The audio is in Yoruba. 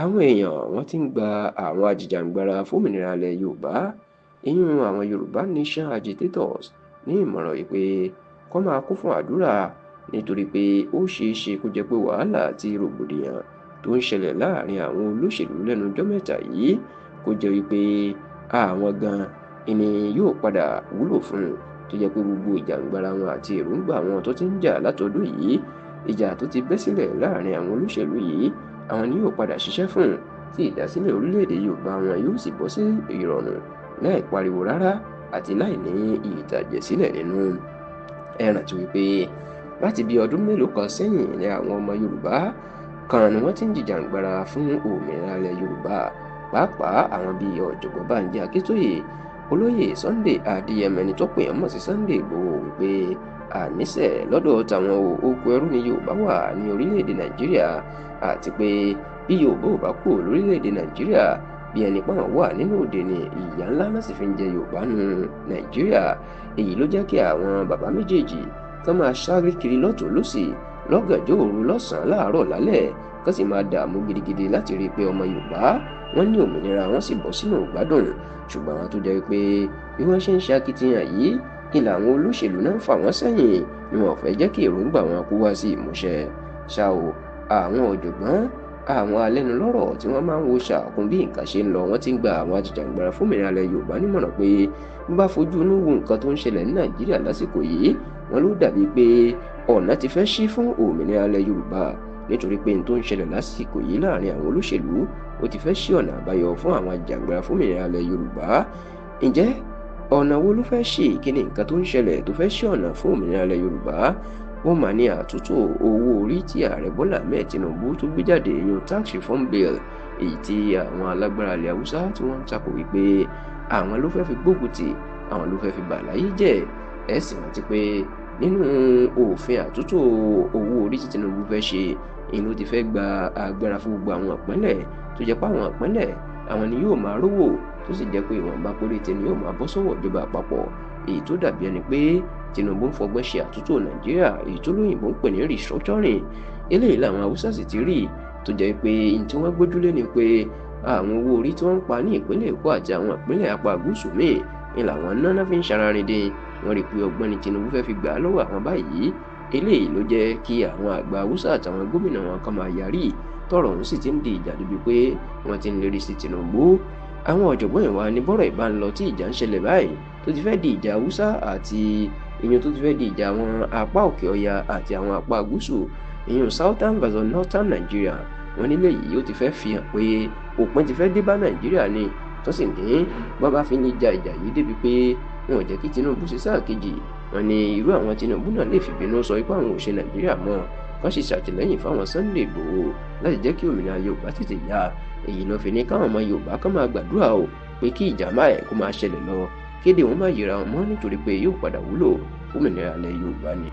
Àwọn èèyàn wọ́n ti ń gba àwọn ajìjàǹgbara fómìnira ilẹ̀ Yorùbá ìyún àwọn Yorùbá Nation Agitators ní ìmọ̀ràn pé kó máa kún fún àdúrà nítorí pé ó ṣeé ṣe kó jẹ́ pé wàhálà àti rògbòdìyàn tó ń ṣẹlẹ̀ láàrin àwọn olóṣèlú lẹ́nu ọjọ́ mẹ́ta yìí kó jẹ́ wípé àwọn gan-an ni yóò padà wúlò fún un tó jẹ́ pé gbogbo ìjàǹgbara wọn àti èròǹgbà wọn tó ti ń jà látọdún yìí, ìjà tó ti bẹ́ sílẹ̀ láàrin àwọn olóṣèlú yìí, àwọn ni yóò padà ṣiṣẹ́ fún tí ìdásílẹ̀ orílẹ̀-èdè Yorùbá wọn yóò sì bọ́ sí ìrọ̀rùn láì pariwo rárá àti láì ní ìtàjẹ̀sílẹ̀ nínú. Ẹ rántí wípé láti bí ọdún mélòó kan sẹ́yìn ni àwọn ọmọ Yorùbá kan ni wọ́n ti ń jìjàǹgbara fún òmìnira ilẹ̀ Yorùbá, pàápàá àwọn bíi ọ̀jọ̀gbọ́n Bánjí Akíntóyè, olóyè Sunday Adéyẹmọ ẹni tó pè é mọ̀ sí Sunday Ìgbòho wípé àníṣe lọ́dọ̀ tàwọn oko ẹrú ni Yorùbá wà ní orílẹ̀-èdè Nàìjíríà àti pé bí Yorùbá ò bá kú lórílẹ̀-èdè Nàìjíríà bí ẹni pàwọn wà nínú òde ni ìyà ńlá náà sì fi ń jẹ Yorùbá nù Nàìjíríà. Èyí ló jẹ́ kí àwọn bàbá méjèèjì kán máa sáré kiri lọ́tùn lósì lọ́gànjọ́ òru lọ́sàn-án láàárọ̀ lálẹ́ kán sì máa dààmú gidigidi láti rí i pé ọmọ Yorùbá wọ́n ní òmìnira wọ́n sì bọ́ sínú ìgbádùn. Ṣùgbọ́n àwọn tó jẹ́ pé bí wọ́n ṣe ń ṣe akitiyan yìí ilà àwọn olóṣèlú náà ń fà wọ́n sẹ́yìn ni wọn ò fẹ́ jẹ́ kí èròǹgbà wọn kó wá sí ìmúṣẹ. Ṣá o, àwọn ọ̀jọ̀gbọ́n àwọn alẹ́nulọ́rọ̀ tí wọ́n máa ń wo ṣàkún bí nǹkan ṣe ń lọ wọ́n ti ń gba àwọn ajìjàǹgbara fómìnira ilẹ̀ Yorùbá nímọ̀ràn pé bí bá fojú inú wo nǹkan tó ń ṣẹlẹ̀ ní Nàìjíríà lásìkò yìí wọ́n ló dàbí pé ọ̀nà ti fẹ́ ṣí fún òmìnira ilẹ̀ Yorùbá nítorí pé n tó ń ṣẹlẹ̀ lásìkò yìí láàrin àwọn olóṣèlú ó ti fẹ́ ṣí ọ̀nà àbáyọ fún àwọn ajìjàǹgbara fómìnira ilẹ̀ Yorùbá. Ǹjẹ́ ọ̀nà wo ló fẹ́ ṣí? Kí ni nǹkan tó ń ṣẹlẹ̀ tó fẹ́ ṣí ọ̀nà fún òmìnira ilẹ̀ Yorùbá? Wọ́n máa ní àtúntò owó orí tí ààrẹ Bọ́lá Ahmed Tinubu tó gbé jáde yan tax reform bill, èyí tí àwọn alágbára ilẹ̀ Haúsá tí wọ́n ń takò wípé àwọn ló fẹ́ fi gbógun tì, àwọn ló fẹ́ fi bà láyé jẹ́. Ẹ sì rántí pé nínú òfin àtúntò owó orí tí Tinubu fẹ́ ṣe ìlú ti fẹ́ gba agbára fún gbogbo àwọn ìpínlẹ̀ tó jẹ́ pé àwọn ìpínlẹ̀ àwọn ni yóò máa rówó tó sì jẹ́ pé ìwọ̀nba péréte ni yóò máa bọ́ sọ́wọ́ ìjọba àpapọ̀, èyí tó dàbí ẹni pé Tinubu ń fọgbọ́n ṣe àtúntò Nàìjíríà, èyí tó lóyìnbó ń pè ní restructuring. Eléyìí làwọn Haúsá sì ti rí tó jẹ́ pé n tí wọ́n gbójúlé ni pé àwọn owó orí tí wọ́n ń pa ní ìpínlẹ̀ Èkó àti àwọn ìpínlẹ̀ apá gúúsù míì ni làwọn náná fi ń ṣararin dín. Wọ́n rí pé ọgbọ́n ni Tinubu fẹ́ fi gbà á lọ́wọ́ àwọn báyìí. Eléyìí ló jẹ́ kí àwọn àgbà Haúsá àtàwọn gómìnà wọn kan máa yarí tọ́rọ̀ ọ̀hún sì ti ń di ìjà débi pé wọ́n ti ń lérí sí Tinubu. Àwọn ọ̀jọ̀gbọ́n ìwà ni bọ́rọ̀ ìbá ń lọ tí ìjà ń ṣẹlẹ̀ báyìí tó ti fẹ́ di ìjà Haúsá àti ìyẹn tó ti fẹ́ di ìjà àwọn apá òkè ọya àti àwọn apá gúúsù ìyẹn Southern versus Northern Nigeria. Wọ́n nílé yìí ó ti fẹ́ fi hàn pé òpin ti fẹ́ dé bá Nàìjíríà ni tó sì ní bọ́ bá fi lè ja ìjà yìí débi pé wọn ò jẹ́ kí Tinubu ṣe sáà kejì. Wọ́n ní irú àwọn Tinubu náà lè fìbínú sọ ipá àwọn ò ṣe Nàìjíríà mọ́ wọ́n sì ṣàtìlẹ́yìn fáwọn Sunday Ìgbòho láti jẹ́ kí òmìnira Yorùbá tètè yá. Èyí ló fi ní káwọn ọmọ Yorùbá kán máa gbàdúrà o pé kí ìjàmbá ẹ̀ kó máa ṣẹlẹ̀ lọ kéde wọn má yẹra wọn mọ́ nítorí pé yóò padà wúlò fún òmìnira ilẹ̀ Yorùbá ni.